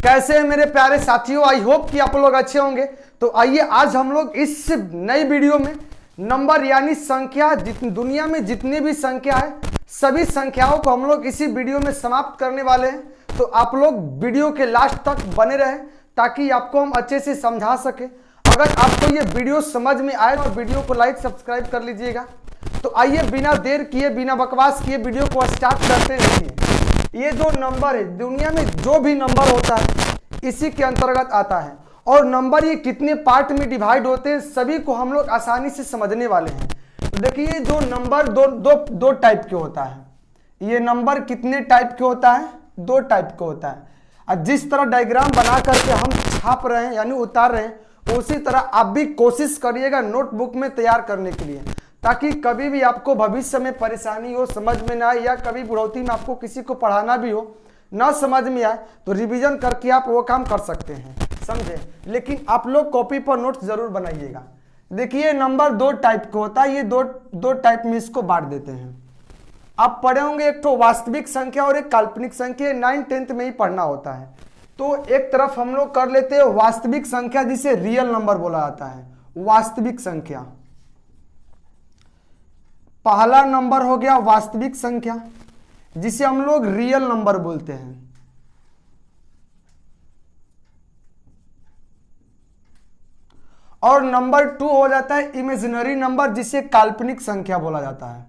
कैसे हैं मेरे प्यारे साथियों, आई होप कि आप लोग अच्छे होंगे। तो आइए आज हम लोग इस नई वीडियो में नंबर यानी संख्या, दुनिया में जितनी भी संख्या है सभी संख्याओं को हम लोग इसी वीडियो में समाप्त करने वाले हैं। तो आप लोग वीडियो के लास्ट तक बने रहें ताकि आपको हम अच्छे से समझा सके। अगर आपको ये वीडियो समझ में आए तो वीडियो को लाइक सब्सक्राइब कर लीजिएगा। तो आइए बिना देर किए, बिना बकवास किए वीडियो को स्टार्ट करते हैं। ये जो नंबर है, दुनिया में जो भी नंबर होता है इसी के अंतर्गत आता है। और नंबर ये कितने पार्ट में डिवाइड होते हैं सभी को हम लोग आसानी से समझने वाले हैं। तो देखिए जो नंबर दो टाइप के होता है। ये नंबर कितने टाइप के होता है? दो टाइप के होता है। और जिस तरह डायग्राम बना करके हम छाप रहे हैं यानी उतार रहे हैं, उसी तरह आप भी कोशिश करिएगा नोटबुक में तैयार करने के लिए, ताकि कभी भी आपको भविष्य में परेशानी हो, समझ में ना आए, या कभी बुढ़ौती में आपको किसी को पढ़ाना भी हो, ना समझ में आए तो रिवीजन करके आप वो काम कर सकते हैं, समझे। लेकिन आप लोग कॉपी पर नोट्स जरूर बनाइएगा। देखिए नंबर दो टाइप का होता है। ये दो टाइप में इसको बांट देते हैं। आप पढ़े होंगे एक तो वास्तविक संख्या और एक काल्पनिक संख्या। 9th 10th में ही पढ़ना होता है। तो एक तरफ हम लोग कर लेते हैं वास्तविक संख्या, जिसे रियल नंबर बोला जाता है। वास्तविक संख्या, पहला नंबर हो गया वास्तविक संख्या, जिसे हम लोग रियल नंबर बोलते हैं। और नंबर 2 हो जाता है इमेजिनरी नंबर, जिसे काल्पनिक संख्या बोला जाता है,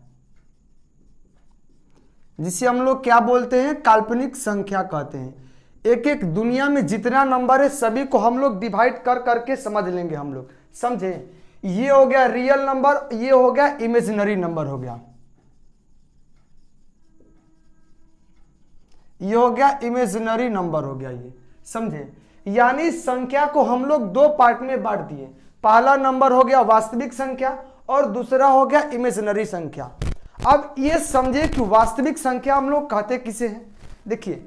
जिसे हम लोग क्या बोलते हैं? काल्पनिक संख्या कहते हैं। एक एक दुनिया में जितना नंबर है सभी को हम लोग डिवाइड कर करके समझ लेंगे हम लोग, समझे। ये हो गया रियल नंबर, ये हो गया इमेजिनरी नंबर हो गया, ये हो गया इमेजिनरी नंबर हो गया, ये समझे। यानी संख्या को हम लोग दो पार्ट में बांट दिए। पहला नंबर हो गया वास्तविक संख्या और दूसरा हो गया इमेजिनरी संख्या। अब ये समझे कि वास्तविक संख्या हम लोग कहते किसे हैं? देखिए,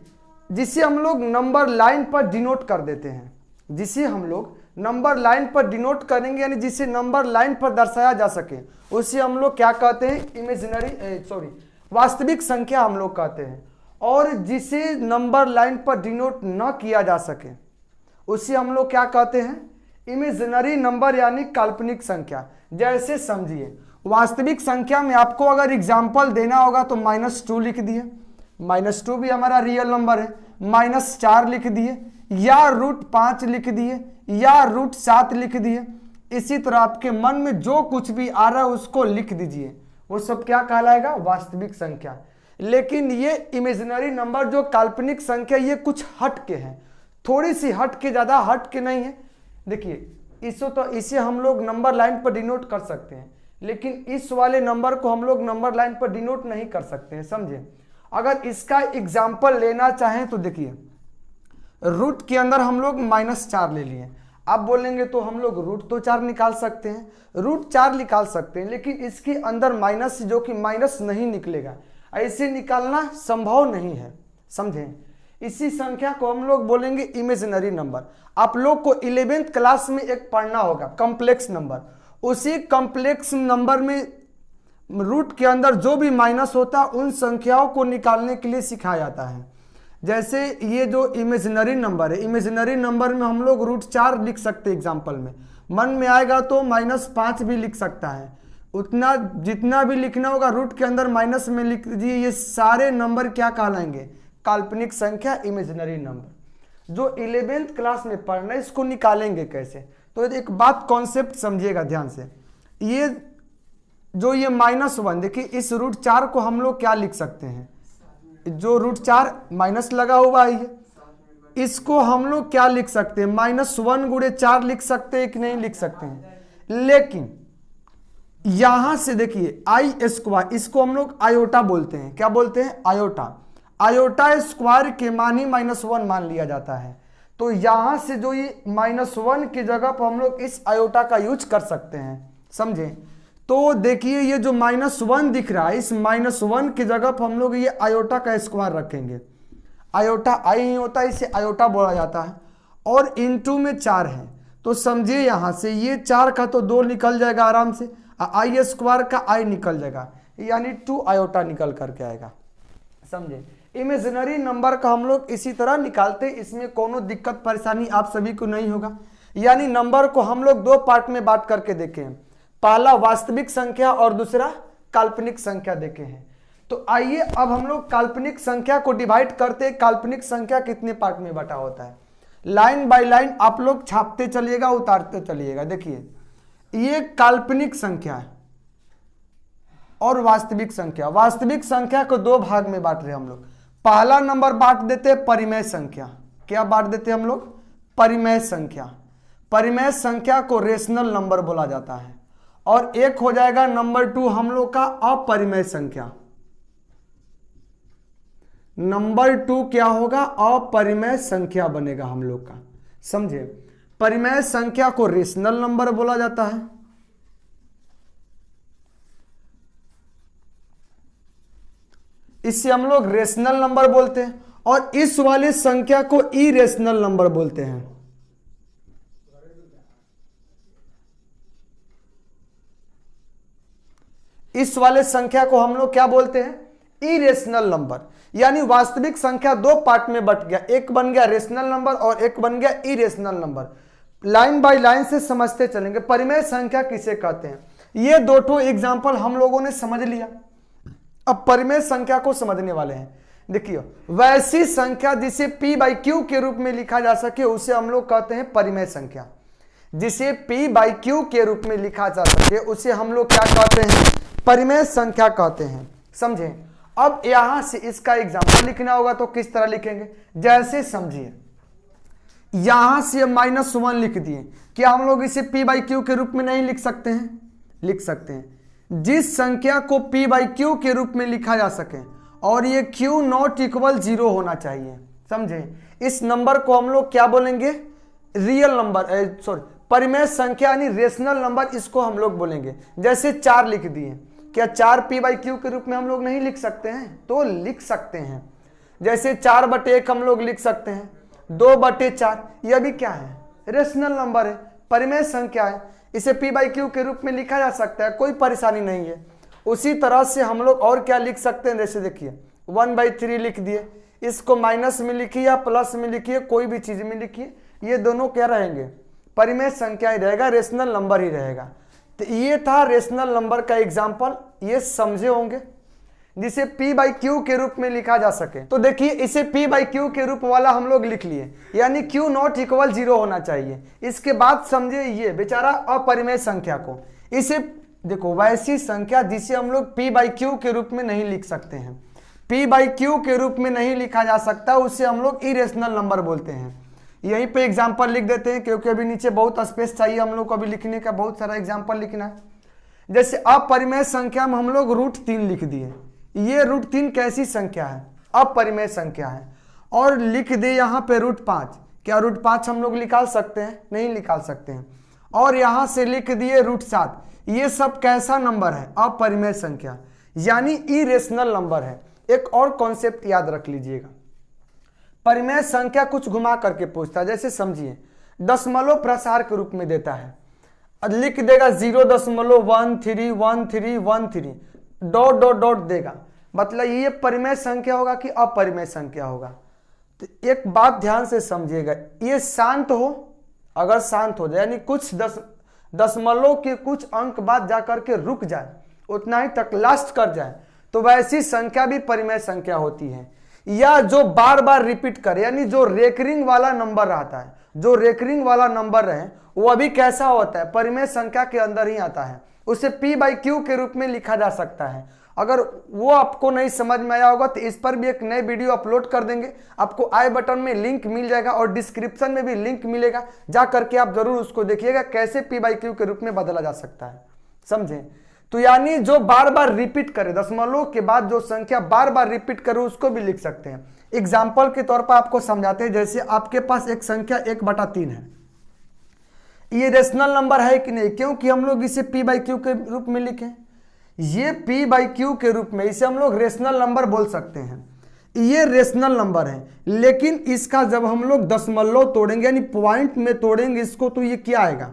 जिसे हम लोग नंबर लाइन पर डिनोट कर देते हैं, जिसे हम लोग नंबर लाइन पर डिनोट करेंगे, यानी जिसे नंबर लाइन पर दर्शाया जा सके, उसे हम लोग क्या कहते हैं? वास्तविक संख्या हम लोग कहते हैं। और जिसे नंबर लाइन पर डिनोट न किया जा सके उसे हम लोग क्या कहते हैं? इमेजिनरी नंबर यानी काल्पनिक संख्या। जैसे समझिए, वास्तविक संख्या में आपको अगर एग्जाम्पल देना होगा तो -2 लिख दिए, -2 भी हमारा रियल नंबर है। -4 लिख दिए, या √5 लिख दिए, या √7 लिख दिए। इसी तरह आपके मन में जो कुछ भी आ रहा है उसको लिख दीजिए, वो सब क्या कहलाएगा? वास्तविक संख्या। लेकिन ये इमेजिनरी नंबर जो काल्पनिक संख्या, ये कुछ हट के है, थोड़ी सी हट के, ज्यादा हट के नहीं है। देखिए इसे हम लोग नंबर लाइन पर डिनोट कर सकते हैं, लेकिन इस वाले नंबर को हम लोग नंबर लाइन पर डिनोट नहीं कर सकते हैं, समझे। अगर इसका एग्जाम्पल लेना चाहें तो देखिए, रूट के अंदर हम लोग -4 ले लिए। आप बोलेंगे तो हम लोग रूट तो 4 निकाल सकते हैं, √4 निकाल सकते हैं, लेकिन इसके अंदर माइनस, जो कि माइनस नहीं निकलेगा, ऐसे निकालना संभव नहीं है, समझें। इसी संख्या को हम लोग बोलेंगे इमेजिनरी नंबर। आप लोग को 11th क्लास में एक पढ़ना होगा कॉम्प्लेक्स नंबर। उसी कॉम्प्लेक्स नंबर में रूट के अंदर जो भी माइनस होता है उन संख्याओं को निकालने के लिए सिखाया जाता है। जैसे ये जो इमेजिनरी नंबर है, इमेजिनरी नंबर में हम लोग √4 लिख सकते हैं एग्जाम्पल में। मन में आएगा तो -5 भी लिख सकता है। उतना जितना भी लिखना होगा रूट के अंदर माइनस में लिख दीजिए। ये सारे नंबर क्या कहलाएंगे? काल्पनिक संख्या, इमेजिनरी नंबर। जो 11th क्लास में पढ़ना है इसको निकालेंगे कैसे? तो एक बात कॉन्सेप्ट समझिएगा ध्यान से। ये जो ये -1, देखिए इस √4 को हम लोग क्या लिख सकते हैं? जो √4 माइनस लगा हुआ है, इसको हम लोग क्या लिख सकते हैं? -1 × 4 लिख सकते हैं कि नहीं लिख सकते हैं? लेकिन यहां से देखिए I², इसको हम लोग आयोटा बोलते हैं। क्या बोलते हैं? आयोटा। आयोटा स्क्वायर के मान ही -1 मान लिया जाता है। तो यहां से जो ये -1 की जगह पर हम लोग इस आयोटा का यूज कर सकते हैं, समझे। तो देखिए ये जो -1 दिख रहा है, इस -1 की जगह पर हम लोग ये आयोटा का स्क्वायर रखेंगे। आयोटा आई ही होता है, इसे आयोटा बोला जाता है। और इनटू में 4 है, तो समझिए यहां से ये 4 का तो 2 निकल जाएगा आराम से, I² का I निकल जाएगा, यानी 2 आयोटा निकल करके आएगा, समझे। इमेजिनरी नंबर का हम लोग इसी तरह निकालते, इसमें कोनो दिक्कत परेशानी आप सभी को नहीं होगा। यानी नंबर को हम लोग दो पार्ट में बांट करके देखे हैं, पहला वास्तविक संख्या और दूसरा काल्पनिक संख्या देखे हैं। तो आइए अब हम लोग काल्पनिक संख्या को डिवाइड करते हैं। काल्पनिक संख्या कितने पार्ट में बटा होता है, लाइन बाय लाइन आप लोग छापते चलिएगा, उतारते चलिएगा। देखिए ये काल्पनिक संख्या है और वास्तविक संख्या। वास्तविक संख्या को दो भाग में बांट रहे हैं हम लोग। पहला नंबर बांट देते हैं परिमेय संख्या। क्या बांट देते हैं हम लोग, परिमेय संख्या। परिमेय संख्या को रेशनल नंबर बोला जाता है। और एक हो जाएगा नंबर 2 हम लोग का अपरिमेय संख्या। नंबर 2 क्या होगा, अपरिमेय संख्या बनेगा हम लोग का, समझे। परिमेय संख्या को रेशनल नंबर बोला जाता है। इससे हम लोग रेशनल नंबर बोलते हैं और इस वाले संख्या को इरेशनल नंबर बोलते हैं। इस वाले संख्या को हम लोग क्या बोलते हैं, इरेशनल नंबर। यानी वास्तविक संख्या दो पार्ट में बट गया, एक बन गया रेशनल नंबर और एक बन गया irrational number. Line by line से समझते चलेंगे। परिमेय संख्या किसे कहते हैं, ये दो ठो एग्जाम्पल हम लोगों ने समझ लिया। अब परिमेय संख्या को समझने वाले हैं। देखिए वैसी संख्या जिसे p/q के रूप में लिखा जा सके उसे हम लोग कहते हैं परिमेय संख्या। जिसे p/q के रूप में लिखा जा सके उसे हम लोग क्या कहते हैं, परिमेय संख्या कहते हैं, समझे। अब यहां से इसका एग्जाम्पल लिखना होगा तो किस तरह लिखेंगे, जैसे समझिए यहां से -1 लिख दिए, क्या हम लोग इसे p/q के रूप में नहीं लिख सकते हैं, लिख सकते हैं। जिस संख्या को p/q के रूप में लिखा जा सके और ये q नॉट इक्वल 0 होना चाहिए, समझे। इस नंबर को हम लोग क्या बोलेंगे, रियल नंबर, सॉरी परिमेय संख्या यानी रेशनल नंबर, इसको हम लोग बोलेंगे। जैसे 4 लिख दिए, क्या 4 p/q के रूप में हम लोग नहीं लिख सकते हैं, तो लिख सकते हैं। जैसे 4/1 हम लोग लिख सकते हैं, 2/4, यह भी क्या है, रेशनल नंबर है, परिमेय संख्या है, इसे p/q के रूप में लिखा जा सकता है, कोई परेशानी नहीं है। उसी तरह से हम लोग और क्या लिख सकते हैं, जैसे देखिए 1/3 लिख दिए, इसको माइनस में लिखिए या प्लस में लिखिए, कोई भी चीज में लिखिए, ये दोनों क्या रहेंगे, परिमेय संख्या ही रहेगा, रेशनल नंबर ही रहेगा। तो ये था रेशनल नंबर का एग्जाम्पल, ये समझे होंगे, जिसे p/q के रूप में लिखा जा सके। तो देखिए इसे p/q के रूप वाला हम लोग लिख लिए, यानी q नॉट इक्वल 0 होना चाहिए। इसके बाद समझे ये बेचारा अपरिमेय संख्या को, इसे देखो वैसी संख्या जिसे हम लोग p/q के रूप में नहीं लिख सकते हैं, p/q के रूप में नहीं लिखा जा सकता, उसे हम लोग इरेशनल नंबर बोलते हैं। यहीं पे एग्जाम्पल लिख देते हैं क्योंकि अभी नीचे बहुत स्पेस चाहिए हम लोग को, अभी लिखने का बहुत सारा एग्जाम्पल लिखना है। जैसे अपरिमेय संख्या में हम लोग √3 लिख दिए, ये √3 कैसी संख्या है, अपरिमेय संख्या है। और लिख दे यहाँ पे √5, क्या √5 हम लोग निकाल सकते हैं, नहीं निकाल सकते हैं। और यहाँ से लिख दिए √7, ये सब कैसा नंबर है, अपरिमेय संख्या, यानी इरेशनल नंबर है। एक और कॉन्सेप्ट याद रख लीजिएगा, परिमेय संख्या कुछ घुमा करके पूछता है, जैसे समझिए दशमलव प्रसार के रूप में देता है, लिख देगा 0.131313 डॉट देगा, मतलब ये परिमेय संख्या होगा कि अपरिमेय संख्या होगा। तो एक बात ध्यान से समझिएगा, ये शांत हो, अगर शांत हो जाए यानी कुछ दशमलव के कुछ अंक बाद जाकर के रुक जाए, उतना ही तक लास्ट कर जाए, तो वैसी संख्या भी परिमेय संख्या होती है। या जो बार बार रिपीट करे, यानी जो रेकरिंग वाला नंबर रहता है, जो रेकरिंग वाला नंबर रहे वो भी कैसा होता है, परिमेय संख्या के अंदर ही आता है, उसे p/q के रूप में लिखा जा सकता है। अगर वो आपको नहीं समझ में आया होगा तो इस पर भी एक नई वीडियो अपलोड कर देंगे, आपको आई बटन में लिंक मिल जाएगा और डिस्क्रिप्शन में भी लिंक मिलेगा, जा करके आप जरूर उसको देखिएगा कैसे p/q के रूप में बदला जा सकता है, समझे। तो यानी जो बार बार रिपीट करे, दशमलव के बाद जो संख्या बार बार रिपीट करे उसको भी लिख सकते हैं। एग्जाम्पल के तौर पर आपको समझाते हैं, जैसे आपके पास एक संख्या 1/3 है, ये रेशनल नंबर है कि नहीं, क्योंकि हम लोग इसे p/q के रूप में लिखें, ये p/q के रूप में, इसे हम लोग रेशनल नंबर बोल सकते हैं, ये रेशनल नंबर है। लेकिन इसका जब हम लोग दशमलव तोड़ेंगे यानी पॉइंट में तोड़ेंगे इसको, तो ये क्या आएगा,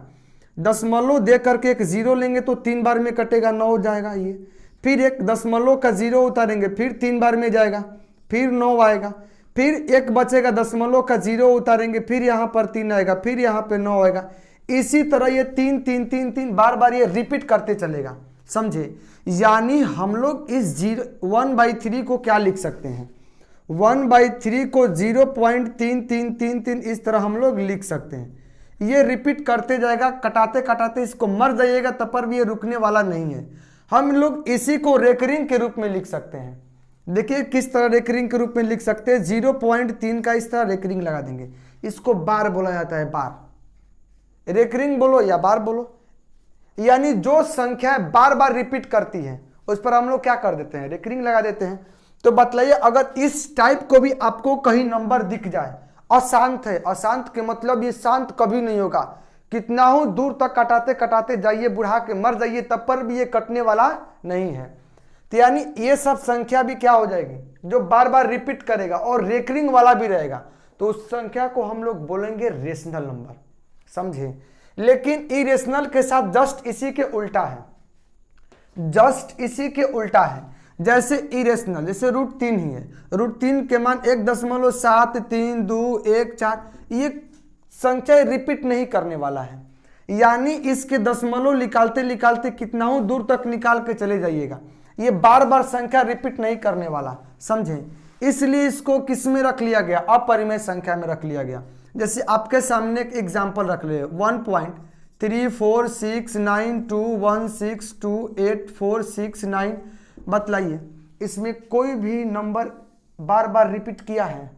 दशमलव दे करके एक 0 लेंगे तो 3 बार में कटेगा, 9 हो जाएगा ये, फिर एक दशमलव का 0 उतारेंगे फिर 3 बार में जाएगा फिर 9 आएगा, फिर एक बचेगा दशमलव का 0 उतारेंगे, फिर यहाँ पर 3 आएगा, फिर यहाँ पे 9 आएगा। इसी तरह ये 3 3 3 3 बार बार ये रिपीट करते चलेगा, समझे। यानी हम लोग इस 1/3 को क्या लिख सकते हैं, 1/3 को 0.3333 इस तरह हम लोग लिख सकते हैं। ये रिपीट करते जाएगा, कटाते कटाते इसको मर जाइएगा तब पर भी ये रुकने वाला नहीं है। हम लोग इसी को रेकरिंग के रूप में लिख सकते हैं। देखिए किस तरह रेकरिंग के रूप में लिख सकते हैं, 0.3 का इस तरह रेकरिंग लगा देंगे, इसको बार बोला जाता है, बार। रेकरिंग बोलो या बार बोलो, यानी जो संख्या बार बार रिपीट करती है उस पर हम लोग क्या कर देते हैं, रेकरिंग लगा देते हैं। तो बतलाइए अगर इस टाइप को भी आपको कहीं नंबर दिख जाए, अशांत है, अशांत के मतलब ये शांत कभी नहीं होगा, कितना हो दूर तक कटाते कटाते जाइए, बुढ़ा के मर जाइए तब पर भी ये कटने वाला नहीं है। तो यानी ये सब संख्या भी क्या हो जाएगी, जो बार बार रिपीट करेगा और रेकरिंग वाला भी रहेगा, तो उस संख्या को हम लोग बोलेंगे रेशनल नंबर, समझे। लेकिन इरेशनल के साथ जस्ट इसी के उल्टा है, जस्ट इसी के उल्टा है। जैसे इरेशनल, जैसे √3 ही है, √3 के मान 1.7321 ये संख्या रिपीट नहीं करने वाला है, यानी इसके दशमलव निकालते निकालते कितना हो दूर तक निकाल के चले जाइएगा, ये बार बार संख्या रिपीट नहीं करने वाला, समझे। इसलिए इसको किस में रख लिया गया, अपरिमेय संख्या में रख लिया गया। जैसे आपके सामने एक एग्जाम्पल रख ले, 1.346921628469, बतलाइए इसमें कोई भी नंबर बार बार रिपीट किया है,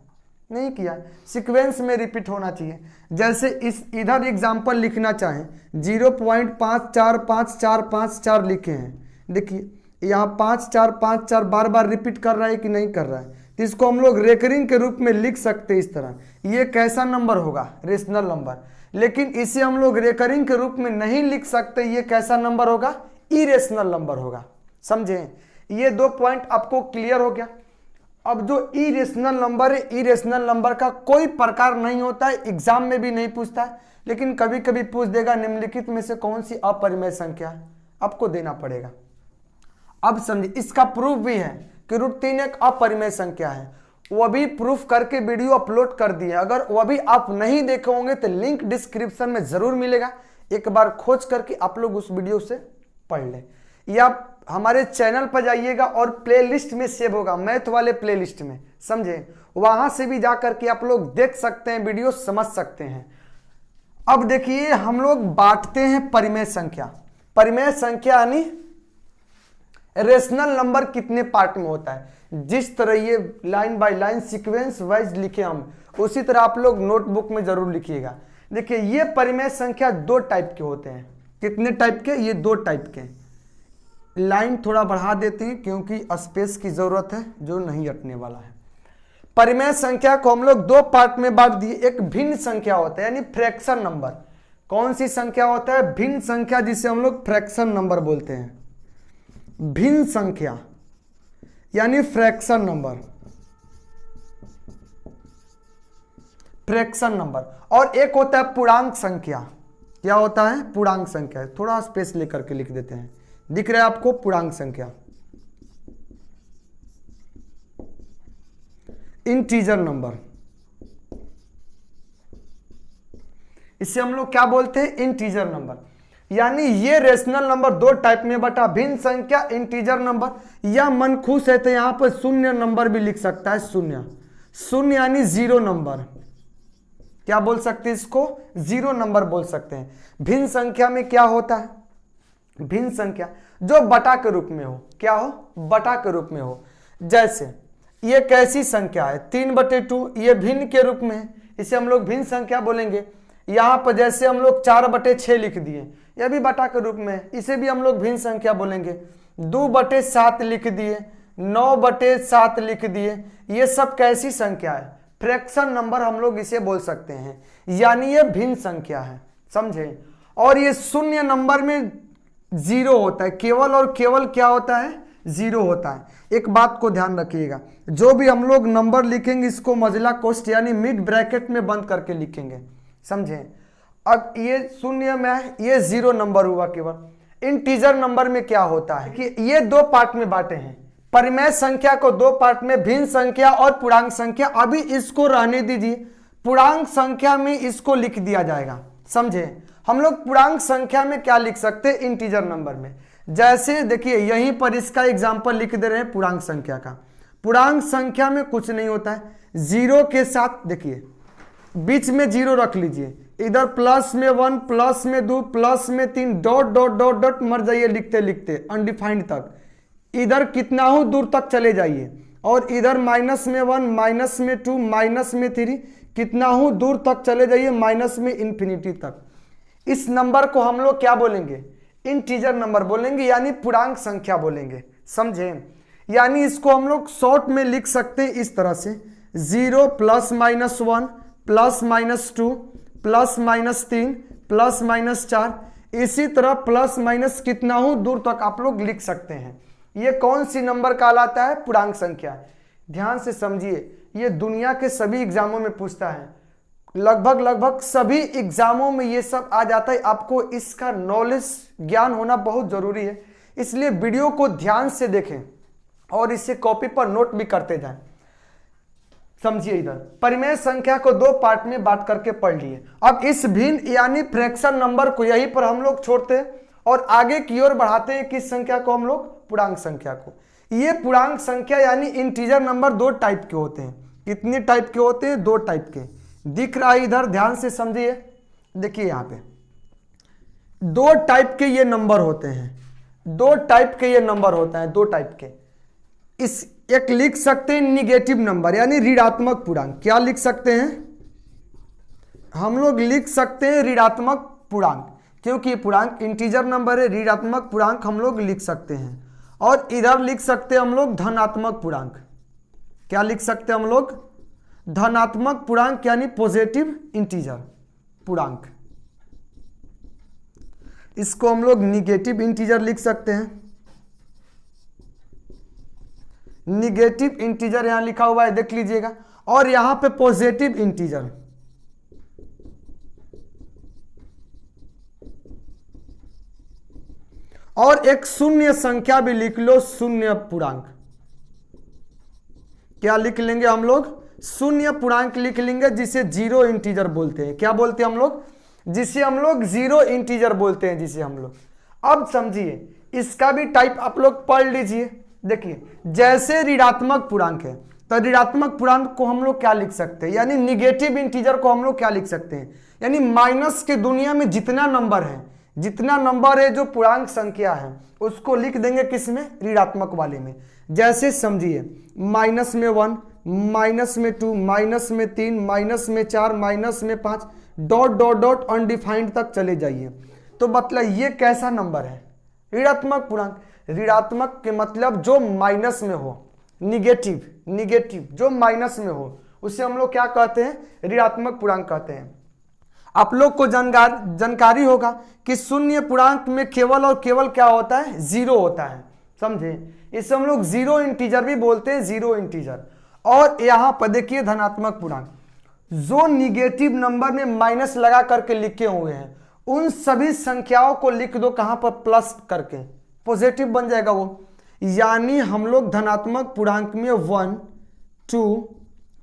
नहीं किया, सीक्वेंस में रिपीट होना चाहिए। जैसे इस इधर एग्जाम्पल लिखना चाहें 0.545454 लिखे हैं, देखिए यहाँ 5454 बार बार रिपीट कर रहा है कि नहीं कर रहा है, तो इसको हम लोग रेकरिंग के रूप में लिख सकते हैं इस तरह। ये कैसा नंबर होगा, रेशनल नंबर। लेकिन इसे हम लोग रेकरिंग के रूप में नहीं लिख सकते, ये कैसा नंबर होगा, इरेशनल नंबर होगा, समझे। ये 2 पॉइंट आपको क्लियर हो गया। अब जो इरेशनल नंबर है, इरेशनल नंबर का कोई प्रकार नहीं होता है, एग्जाम में भी नहीं पूछता है, लेकिन कभी कभी पूछ देगा निम्नलिखित में से कौन सी अपरिमेय संख्या, आपको देना पड़ेगा। अब समझिए इसका प्रूफ भी है कि √3 एक अपरिमेय संख्या है, वह भी प्रूफ करके वीडियो अपलोड कर दिए। अगर वह भी आप नहीं देखे होंगे तो लिंक डिस्क्रिप्शन में जरूर मिलेगा, एक बार खोज करके आप लोग उस वीडियो से पढ़ लें, या हमारे चैनल पर जाइएगा और प्लेलिस्ट में सेव होगा, मैथ वाले प्लेलिस्ट में, समझे, वहां से भी जाकर के आप लोग देख सकते हैं, वीडियो समझ सकते हैं। अब देखिए हम लोग बांटते हैं परिमेय संख्या। परिमेय संख्या यानी रेशनल नंबर कितने पार्ट में होता है, जिस तरह ये line by line sequence wise लिखे हम, उसी तरह आप लोग नोटबुक में जरूर लिखिएगा। देखिए ये परिमेय संख्या 2 टाइप के होते हैं। कितने टाइप के, ये 2 टाइप के। लाइन थोड़ा बढ़ा देते हैं क्योंकि स्पेस की जरूरत है जो नहीं हटने वाला है। परिमेय संख्या को हम लोग 2 पार्ट में बांट दिए। एक भिन्न संख्या होता है यानी फ्रैक्शन नंबर। कौन सी संख्या होता है, भिन्न संख्या, जिसे हम लोग फ्रैक्शन नंबर बोलते हैं। भिन्न संख्या यानी फ्रैक्शन नंबर, फ्रैक्शन नंबर। और एक होता है पूर्णांक संख्या। क्या होता है, पूर्णांक संख्या। थोड़ा स्पेस लेकर के लिख देते हैं, दिख रहा है आपको, पूर्णांक संख्या। इंटीजर नंबर, इसे हम लोग क्या बोलते हैं, इंटीजर नंबर। यानी ये रेशनल नंबर 2 टाइप में बटा, भिन्न संख्या, इंटीजर नंबर। या मन खुश है तो यहां पर शून्य नंबर भी लिख सकता है, शून्य। शून्य यानी 0 नंबर, क्या बोल सकते हैं इसको, 0 नंबर बोल सकते हैं। भिन्न संख्या में क्या होता है, भिन्न संख्या जो बटा के रूप में हो, क्या हो, बटा के रूप में हो। जैसे ये कैसी संख्या है, 3/2, ये भिन्न के रूप में है, इसे हम लोग भिन्न संख्या बोलेंगे। यहां पर जैसे हम लोग 4/6 लिख दिए, यह भी बटा के रूप में है, इसे भी हम लोग भिन्न संख्या बोलेंगे। 2/7 लिख दिए, 9/7 लिख दिए, ये सब कैसी संख्या है, फ्रैक्शन नंबर हम लोग इसे बोल सकते हैं, यानी ये भिन्न संख्या है, समझे। और ये शून्य नंबर में 0 होता है, केवल और केवल क्या होता है, 0 होता है। एक बात को ध्यान रखिएगा, जो भी हम लोग नंबर लिखेंगे इसको मजला कोष्ठ यानी मिड ब्रैकेट में बंद करके लिखेंगे, समझे। अब ये शून्य में है, ये 0 नंबर हुआ केवल। इंटीजर नंबर में क्या होता है कि ये 2 पार्ट में बांटे हैं, परिमेय संख्या को दो पार्ट में, भिन्न संख्या और पूर्णांक संख्या। अभी इसको रहने दीजिए, पूर्णांक संख्या में इसको लिख दिया जाएगा, समझे। हम लोग पूर्णांक संख्या में क्या लिख सकते हैं, इंटीजर नंबर में। जैसे देखिए यहीं पर इसका एग्जांपल लिख दे रहे हैं पूर्णांक संख्या का। पूर्णांक संख्या में कुछ नहीं होता है, जीरो के साथ देखिए बीच में जीरो रख लीजिए, इधर प्लस में 1, प्लस में 2, प्लस में 3, डॉट डॉट डॉट डॉट मर जाइए लिखते लिखते अनडिफाइंड तक। इधर कितना हो दूर तक चले जाइए, और इधर माइनस में 1, माइनस में 2, माइनस में 3, कितना हो दूर तक चले जाइए माइनस में इन्फिनिटी तक। इस नंबर को हम लोग क्या बोलेंगे, इंटीजर नंबर बोलेंगे, यानी पूर्णांक संख्या बोलेंगे, समझे। यानी इसको हम लोग शॉर्ट में लिख सकते हैं इस तरह से, 0 plus minus 1 plus minus 2 plus minus 3 plus minus 4, इसी तरह प्लस माइनस कितना हो दूर तक आप लोग लिख सकते हैं। ये कौन सी नंबर कहलाता है, पूर्णांक संख्या। ध्यान से समझिए, ये दुनिया के सभी एग्जामों में पूछता है, लगभग सभी एग्जामों में ये सब आ जाता है। आपको इसका नॉलेज ज्ञान होना बहुत जरूरी है, इसलिए वीडियो को ध्यान से देखें और इसे कॉपी पर नोट भी करते जाएं, समझिए। इधर परिमेय संख्या को दो पार्ट में बांट करके पढ़ लिए। अब इस भिन्न यानी फ्रैक्शन नंबर को यहीं पर हम लोग छोड़ते हैं और आगे की ओर बढ़ाते हैं किस संख्या को, हम लोग पूर्णांक संख्या को। ये पूर्णांक संख्या यानी इंटीजर नंबर दो टाइप के होते हैं। कितने टाइप के होते हैं, दो टाइप के। दिख रहा है इधर, ध्यान से समझिए, देखिए यहाँ पे दो टाइप के ये नंबर होते हैं, दो टाइप के ये नंबर होता है, दो टाइप के। इस एक लिख सकते हैं निगेटिव नंबर यानी ऋणात्मक पूर्णांक। क्या लिख सकते हैं हम लोग, लिख सकते हैं ऋणात्मक पूर्णांक, क्योंकि पूर्णांक इंटीजर नंबर है, ऋणात्मक पूर्णांक हम लोग लिख सकते हैं। और इधर लिख सकते हैं हम लोग धनात्मक पूर्णांक। क्या लिख सकते हैं हम लोग, धनात्मक पूर्णांक यानी पॉजिटिव इंटीजर पूर्णांक। इसको हम लोग निगेटिव इंटीजर लिख सकते हैं। निगेटिव इंटीजर यहां लिखा हुआ है, देख लीजिएगा। और यहां पे पॉजिटिव इंटीजर, और एक शून्य संख्या भी लिख लो, शून्य पूर्णांक। क्या लिख लेंगे हम लोग, शून्य पूर्णांक लिख लेंगे, जिसे जीरो इंटीजर बोलते हैं। क्या बोलते हैं हम लोग, जिसे हम लोग जीरो इंटीजर बोलते हैं, जिसे हम लोग। अब समझिए इसका भी टाइप आप लोग पढ़ लीजिए। देखिए जैसे ऋणात्मक पूर्णांक है, तो ऋणात्मक पूर्णांक को हम लोग क्या लिख सकते हैं, यानी निगेटिव इंटीजर को हम लोग क्या लिख सकते हैं, यानी माइनस के दुनिया में जितना नंबर है, जितना नंबर है जो पूर्णांक संख्या है, उसको लिख देंगे किसमें, ऋणात्मक वाले में। जैसे समझिए माइनस में 1, माइनस में 2, माइनस में 3, माइनस में 4, माइनस में 5, डॉट डॉट डॉट अनडिफाइंड तक चले जाइए। तो मतलब ये कैसा नंबर है, ऋणात्मक पूर्णांक। ऋणात्मक के मतलब जो माइनस में हो, निगेटिव, निगेटिव जो माइनस में हो, उसे हम लोग क्या कहते हैं, ऋणात्मक पूर्णांक कहते हैं। आप लोग को जानकारी होगा कि शून्य पूर्णांक में केवल और केवल क्या होता है, जीरो होता है, समझे। इसे हम लोग जीरो इंटीजर भी बोलते हैं, जीरो इंटीजर। और यहां पर देखिए धनात्मक पूर्णांक, जो निगेटिव नंबर में माइनस लगा करके लिखे हुए हैं, उन सभी संख्याओं को लिख दो कहां पर, प्लस करके, पॉजिटिव बन जाएगा वो। यानी हम लोग धनात्मक पूर्णांक में 1, 2,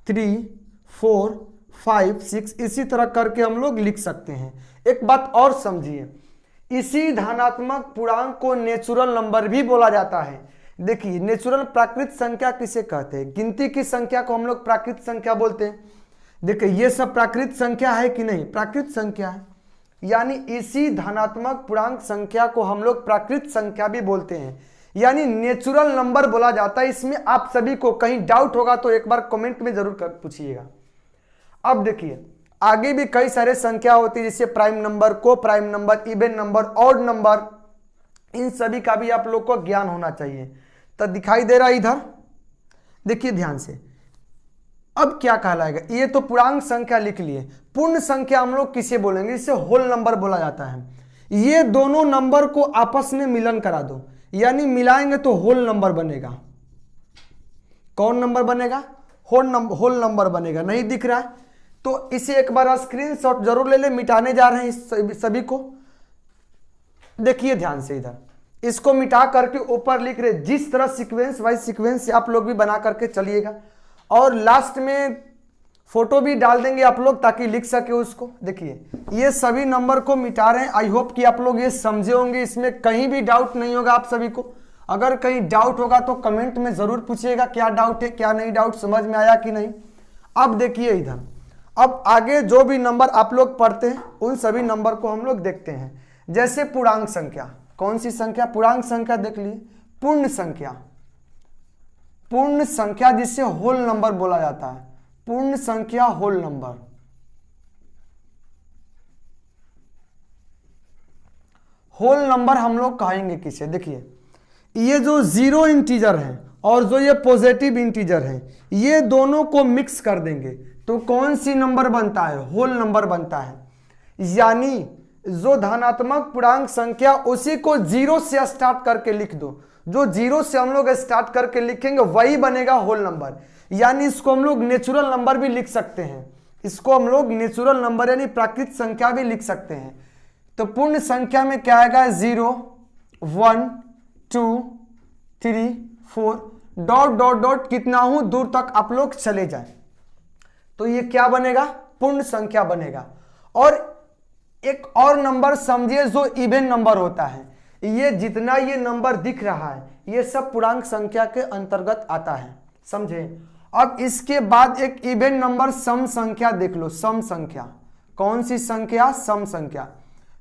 3, 4, 5, 6 इसी तरह करके हम लोग लिख सकते हैं। एक बात और समझिए, इसी धनात्मक पूर्णांक को नेचुरल नंबर भी बोला जाता है। देखिए नेचुरल प्राकृत संख्या किसे कहते हैं, गिनती की संख्या को हम लोग प्राकृत संख्या बोलते हैं। देखिए ये सब प्राकृत संख्या है कि नहीं, प्राकृत संख्या है। यानी इसी धनात्मक पूर्णांक संख्या को हम लोग प्राकृत संख्या भी बोलते हैं, यानी नेचुरल नंबर बोला जाता है। इसमें आप सभी को कहीं डाउट होगा तो एक बार कमेंट में जरूर कर पूछिएगा। अब देखिए आगे भी कई सारे संख्या होती है, जैसे prime number, coprime number, even number, odd number, इन सभी का भी आप लोग को ज्ञान होना चाहिए। तो दिखाई दे रहा है इधर, देखिए ध्यान से। अब क्या कहलाएगा, ये तो पूर्णांक संख्या लिख लिए। पूर्ण संख्या हम लोग किसे बोलेंगे, इसे होल नंबर बोला जाता है। ये दोनों नंबर को आपस में मिलन करा दो, यानी मिलाएंगे तो होल नंबर बनेगा। कौन नंबर बनेगा, होल नंबर बनेगा। नहीं दिख रहा है तो इसे एक बार स्क्रीनशॉट जरूर ले ले, मिटाने जा रहे हैं इस सभी को। देखिए ध्यान से इधर, इसको मिटा करके ऊपर लिख रहे, जिस तरह सीक्वेंस वाइज सीक्वेंस से आप लोग भी बना करके चलिएगा, और लास्ट में फोटो भी डाल देंगे आप लोग ताकि लिख सके उसको। देखिए ये सभी नंबर को मिटा रहे हैं। आई होप कि आप लोग ये समझे होंगे, इसमें कहीं भी डाउट नहीं होगा आप सभी को। अगर कहीं डाउट होगा तो कमेंट में जरूर पूछिएगा क्या डाउट है क्या नहीं, डाउट समझ में आया कि नहीं। अब देखिए इधर, अब आगे जो भी नंबर आप लोग पढ़ते हैं उन सभी नंबर को हम लोग देखते हैं। जैसे पूर्णांक संख्या, कौन सी संख्या? पूर्णांक संख्या देख लिए। पूर्ण संख्या, पूर्ण संख्या जिसे होल नंबर बोला जाता है, पूर्ण संख्या होल नंबर। होल नंबर हम लोग कहेंगे किसे? देखिए ये जो जीरो इंटीजर है और जो ये पॉजिटिव इंटीजर है, ये दोनों को मिक्स कर देंगे तो कौन सी नंबर बनता है? होल नंबर बनता है। यानी जो धनात्मक पूर्णांक संख्या उसी को जीरो से स्टार्ट करके लिख दो, जो जीरो से हम लोग स्टार्ट करके लिखेंगे वही बनेगा होल नंबर। यानी इसको हम लोग नेचुरल नंबर भी लिख सकते हैं, इसको हम लोग नेचुरल नंबर यानी प्राकृतिक संख्या भी लिख सकते हैं। तो पूर्ण संख्या में क्या आएगा? 0 1 2 3 4 डॉट डॉट डॉट कितना हूं दूर तक आप लोग चले जाए तो ये क्या बनेगा? पूर्ण संख्या बनेगा। और एक और नंबर समझिए जो इवन नंबर होता है, ये जितना ये नंबर दिख रहा है ये सब पूर्णांक संख्या के अंतर्गत आता है, समझे। अब इसके बाद एक इवन नंबर सम संख्या देख लो। सम संख्या, कौन सी संख्या? सम संख्या।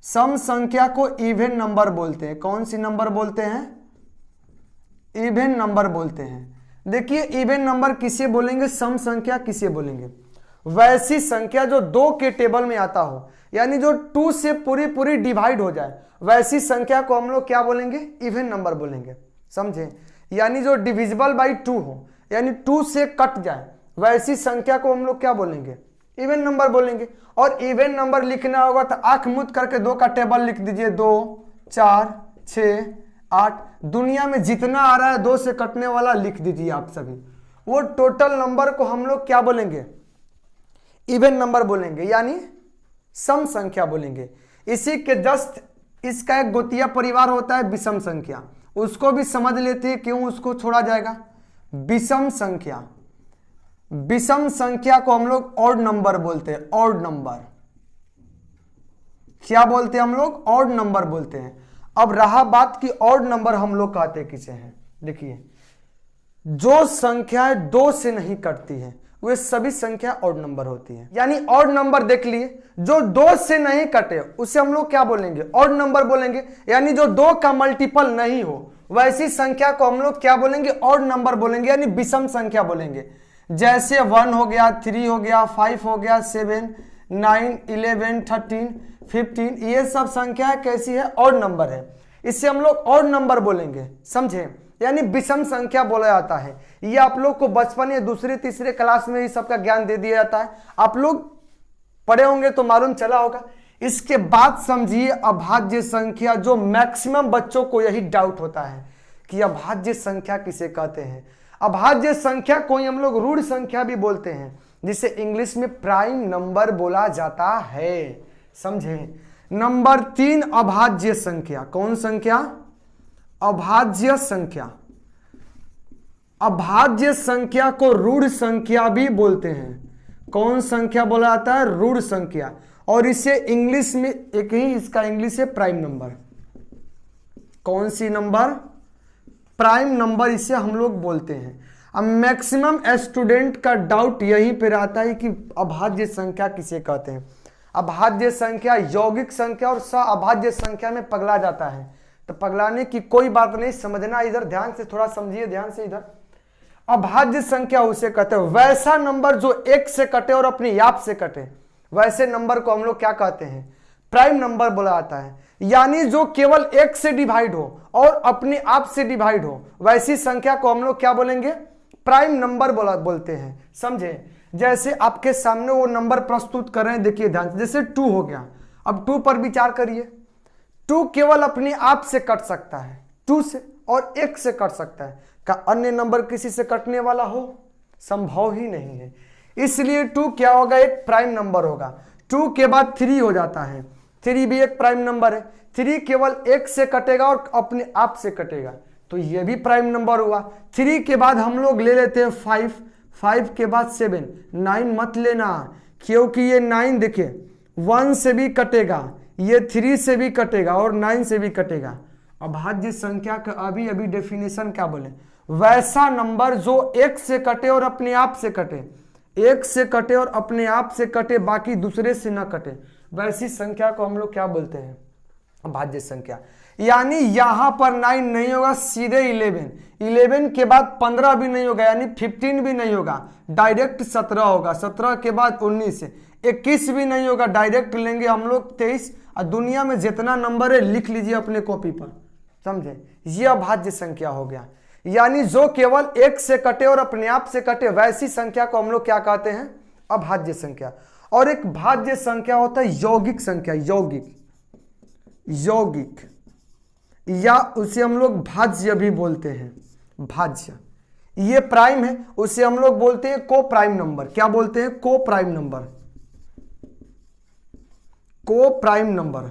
सम संख्या को इवन नंबर बोलते हैं। कौन सी नंबर बोलते हैं? इवन नंबर बोलते हैं। देखिए इवन नंबर किसे बोलेंगे? सम संख्या किसे बोलेंगे? वैसी संख्या जो 2 के टेबल में आता हो, यानी जो 2 से पूरी पूरी डिवाइड हो जाए, वैसी संख्या को हम लोग क्या बोलेंगे? इवन नंबर बोलेंगे, समझे। यानी जो डिविजिबल बाई 2 हो, यानी 2 से कट जाए, वैसी संख्या को हम लोग क्या बोलेंगे? इवन नंबर बोलेंगे। और इवन नंबर लिखना होगा तो आंख मूंद करके 2 का टेबल लिख दीजिए। 2 4 6 8, दुनिया में जितना आ रहा है 2 से कटने वाला लिख दीजिए आप सभी। वो टोटल नंबर को हम लोग क्या बोलेंगे? इवन नंबर बोलेंगे, यानी सम संख्या बोलेंगे। इसी के जस्ट इसका एक गोतिया परिवार होता है विषम संख्या, उसको भी समझ लेते हैं, क्यों उसको छोड़ा जाएगा? विषम संख्या, विषम संख्या को हम लोग ऑड नंबर बोलते हैं। ऑड नंबर क्या बोलते हैं हम लोग? ऑड नंबर बोलते हैं। अब रहा बात कि ऑड नंबर हम लोग कहते किसे हैं? देखिए जो संख्याएं 2 से नहीं कटती हैं वे सभी संख्या ऑड नंबर होती है। यानी ऑड नंबर देख लिए, जो 2 से नहीं कटे उसे हम लोग क्या बोलेंगे? ऑड नंबर बोलेंगे। यानी जो 2 का मल्टीपल नहीं हो वैसी संख्या को हम लोग क्या बोलेंगे? ऑड नंबर बोलेंगे, यानी विषम संख्या बोलेंगे। जैसे 1 हो गया, 3 हो गया, 5 हो गया, 7 9 11 13 15, ये सब संख्या कैसी है? ऑड नंबर है। इससे हम लोग ऑड नंबर बोलेंगे, समझे। यानी विषम संख्या बोला जाता है। ये आप लोग को बचपन या दूसरे तीसरे क्लास में ही सबका ज्ञान दे दिया जाता है, आप लोग पढ़े होंगे तो मालूम चला होगा। इसके बाद समझिए अभाज्य संख्या, जो मैक्सिमम बच्चों को यही डाउट होता है कि अभाज्य संख्या किसे कहते हैं। अभाज्य संख्या को हम लोग ऋण संख्या भी बोलते हैं, जिसे इंग्लिश में प्राइम नंबर बोला जाता है, समझे। नंबर 3 अभाज्य संख्या। कौन संख्या? अभाज्य संख्या। अभाज्य संख्या को ऋण संख्या भी बोलते हैं। कौन संख्या बोला जाता है? ऋण संख्या। और इसे इंग्लिश में एक ही इसका इंग्लिश है प्राइम नंबर। कौन सी नंबर? प्राइम नंबर इसे हम लोग बोलते हैं। अब मैक्सिमम स्टूडेंट का डाउट यहीं पे रहता है कि अभाज्य संख्या किसे कहते हैं। अभाज्य संख्या यौगिक संख्या और अभाज्य संख्या में पगला जाता है। तो पगलाने की कोई बात नहीं, समझना इधर ध्यान से, थोड़ा समझिए ध्यान से इधर। अभाज्य संख्या उसे कहते हैं वैसा नंबर जो 1 से कटे और अपने आप से कटे, वैसे नंबर को हम लोग क्या कहते हैं? प्राइम नंबर बोला जाता है। यानी जो केवल 1 से डिवाइड हो और अपने आप से डिवाइड हो, वैसी संख्या को हम लोग क्या बोलेंगे? प्राइम नंबर बोलते हैं, समझे। जैसे आपके सामने वो नंबर प्रस्तुत कर रहे हैं, देखिए ध्यान से। जैसे 2 हो गया, अब 2 पर विचार करिए। 2 केवल अपने आप से कट सकता है, 2 से, और 1 से कट सकता है। का अन्य नंबर किसी से कटने वाला हो? संभव ही नहीं है। इसलिए 2 क्या होगा? एक प्राइम नंबर होगा। 2 के बाद 3 हो जाता है, 3 भी एक प्राइम नंबर है। 3 केवल एक से कटेगा और अपने आप से कटेगा, तो ये भी प्राइम नंबर हुआ। 3 के बाद हम लोग ले लेते हैं 5, 5 के बाद 7, 9 मत लेना, क्योंकि ये 9 देखिए 1 से भी कटेगा, ये 3 से भी कटेगा और 9 से भी कटेगा। अभाज्य संख्या का अभी अभी डेफिनेशन क्या बोले, वैसा नंबर जो एक से कटे और अपने आप से कटे, एक से कटे और अपने आप से कटे, बाकी दूसरे से ना कटे, वैसी संख्या को हम लोग क्या बोलते हैं, अभाज्य संख्या। यानी यहां पर 9 नहीं होगा, सीधे 11, 11 के बाद 15 भी नहीं होगा, यानी 15 भी नहीं होगा, डायरेक्ट 17 होगा, 17 के बाद 19, 21 भी नहीं होगा, डायरेक्ट लेंगे हम लोग 23। और दुनिया में जितना नंबर है लिख लीजिए अपने कॉपी पर, समझे, ये अभाज्य संख्या हो गया। यानी जो केवल एक से कटे और अपने आप से कटे, वैसी संख्या को हम लोग क्या कहते हैं, अभाज्य संख्या। और एक भाज्य संख्या होता है यौगिक संख्या, यौगिक, यौगिक, या उसे हम लोग भाज्य भी बोलते हैं, भाज्य। ये प्राइम है, उसे हम लोग बोलते हैं को प्राइम नंबर। क्या बोलते हैं, को prime number, coprime number.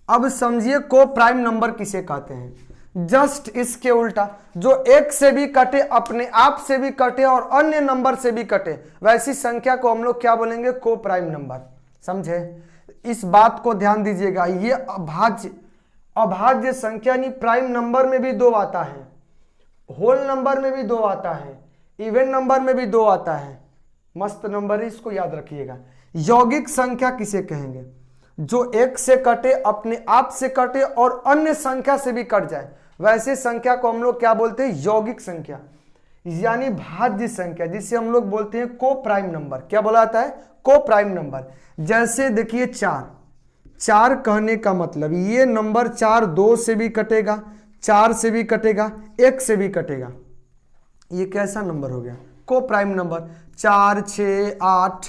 अब समझिए को प्राइम नंबर किसे कहते हैं, जस्ट इसके उल्टा, जो एक से भी कटे, अपने आप से भी कटे और अन्य नंबर से भी कटे, वैसी संख्या को हम लोग क्या बोलेंगे, को प्राइम नंबर। समझे, इस बात को ध्यान दीजिएगा। ये अभाज्य, अभाज्य संख्या नहीं, प्राइम नंबर में भी 2 आता है, होल नंबर में भी 2 आता है, इवन नंबर में भी 2 आता है। मस्त नंबर है, इसको याद रखिएगा। यौगिक संख्या किसे कहेंगे, जो एक से कटे, अपने आप से कटे और अन्य संख्या से भी कट जाए, वैसे संख्या को हम लोग क्या बोलते हैं, यौगिक संख्या, यानी भाज्य संख्या, जिसे हम लोग बोलते हैं को प्राइम नंबर। क्या बोला जाता है, को प्राइम नंबर। जैसे देखिए 4, 4 कहने का मतलब ये नंबर 4 2 से भी कटेगा, 4 से भी कटेगा, 1 से भी कटेगा। ये कैसा नंबर हो गया, को प्राइम नंबर। 4, 6, 8,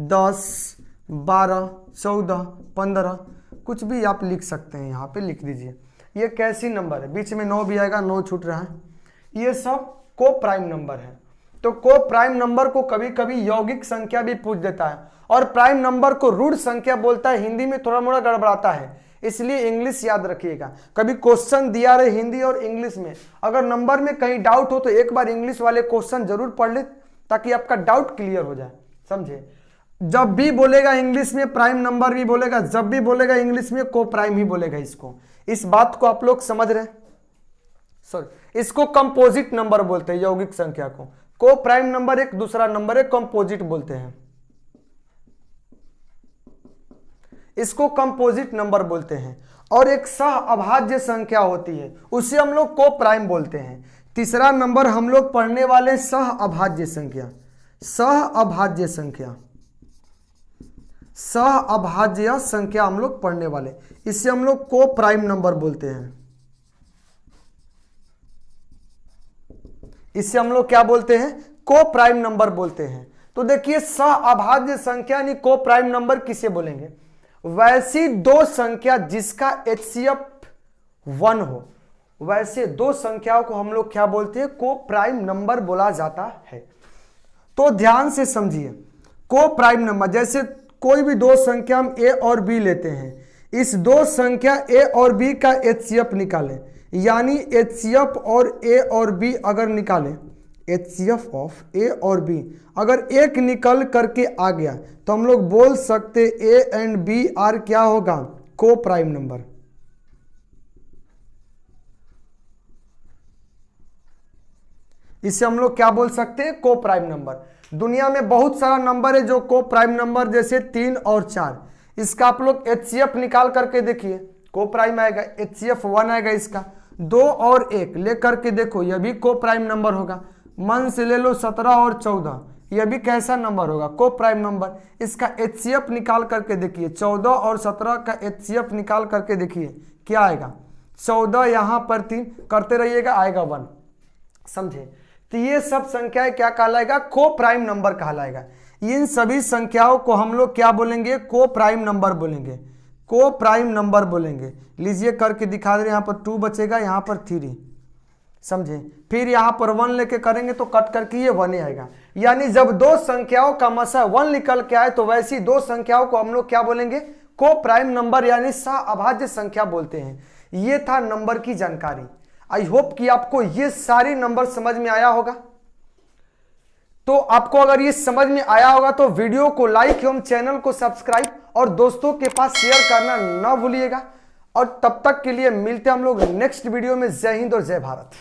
10, 12, 14, 15, कुछ भी आप लिख सकते हैं, यहाँ पे लिख दीजिए। ये कैसी नंबर है, बीच में 9 भी आएगा, 9 छूट रहा है, ये सब को प्राइम नंबर है। तो को प्राइम नंबर को कभी कभी यौगिक संख्या भी पूछ देता है, और प्राइम नंबर को रूढ़ संख्या बोलता है। हिंदी में थोड़ा मोड़ा गड़बड़ाता है, इसलिए इंग्लिश याद रखिएगा। कभी क्वेश्चन दिया रहे हिंदी और इंग्लिश में, अगर नंबर में कहीं डाउट हो तो एक बार इंग्लिश वाले क्वेश्चन जरूर पढ़ ले, ताकि आपका डाउट क्लियर हो जाए। समझे, जब भी बोलेगा इंग्लिश में प्राइम नंबर भी बोलेगा, जब भी बोलेगा इंग्लिश में को प्राइम ही बोलेगा। इसको, इस बात को आप लोग समझ रहे हैं। सॉरी, इसको कंपोजिट नंबर बोलते हैं, यौगिक संख्या को प्राइम नंबर एक दूसरा नंबर है, कंपोजिट बोलते हैं, इसको कंपोजिट नंबर बोलते हैं। और एक सह अभाज्य संख्या होती है, उसे हम लोग को प्राइम बोलते हैं। तीसरा नंबर हम लोग पढ़ने वाले सह अभाज्य संख्या, सह अभाज्य संख्या, सह अभाज्य संख्या हम लोग पढ़ने वाले, इसे हम लोग को प्राइम नंबर बोलते हैं। इसे हम लोग क्या बोलते हैं, को प्राइम नंबर बोलते हैं। तो देखिए सह अभाज्य संख्या यानी को प्राइम नंबर किसे बोलेंगे, वैसी 2 संख्या जिसका HCF 1 हो, वैसे 2 संख्याओं को हम लोग क्या बोलते हैं, को प्राइम नंबर बोला जाता है। तो ध्यान से समझिए, को प्राइम नंबर, जैसे कोई भी 2 संख्या हम A और B लेते हैं, इस 2 संख्या A और B का HCF निकालें, यानी HCF और A और B अगर निकालें, HCF ऑफ A और B अगर एक निकल करके आ गया, तो हम लोग बोल सकते A एंड B आर क्या होगा, को प्राइम नंबर। इसे हम लोग क्या बोल सकते हैं, को प्राइम नंबर। दुनिया में बहुत सारा नंबर है जो को प्राइम नंबर, जैसे 3 और 4, इसका आप लोग HCF निकाल करके देखिए, को प्राइम आएगा, HCF 1 आएगा इसका। 2 और 1 लेकर के देखो, यह भी को प्राइम नंबर होगा। मन से ले लो 17 और 14, यह भी कैसा नंबर होगा, को प्राइम नंबर। इसका HCF निकाल करके देखिए, 14 और 17 का HCF निकाल करके देखिए क्या आएगा, 14 यहाँ पर 3 करते रहिएगा, आएगा 1। समझे, तो ये सब संख्याएं क्या कहलाएगा, को प्राइम नंबर कहलाएगा। इन सभी संख्याओं को हम लोग क्या बोलेंगे, को प्राइम नंबर बोलेंगे, को प्राइम नंबर बोलेंगे। लीजिए करके दिखा दे रहे, यहाँ पर 2 बचेगा, यहाँ पर 3। समझे। फिर यहाँ पर 1 लेके करेंगे तो कट करके ये 1 ही आएगा। यानी जब दो संख्याओं का मसा 1 निकल के आए तो वैसी दो संख्याओं को हम लोग क्या बोलेंगे, को प्राइम नंबर यानी सहअभाज्य संख्या बोलते हैं। ये था नंबर की जानकारी। आई होप कि आपको ये सारी नंबर समझ में आया होगा। तो आपको अगर ये समझ में आया होगा तो वीडियो को लाइक एवं चैनल को सब्सक्राइब और दोस्तों के पास शेयर करना ना भूलिएगा। और तब तक के लिए मिलते हैं हम लोग नेक्स्ट वीडियो में। जय हिंद और जय भारत।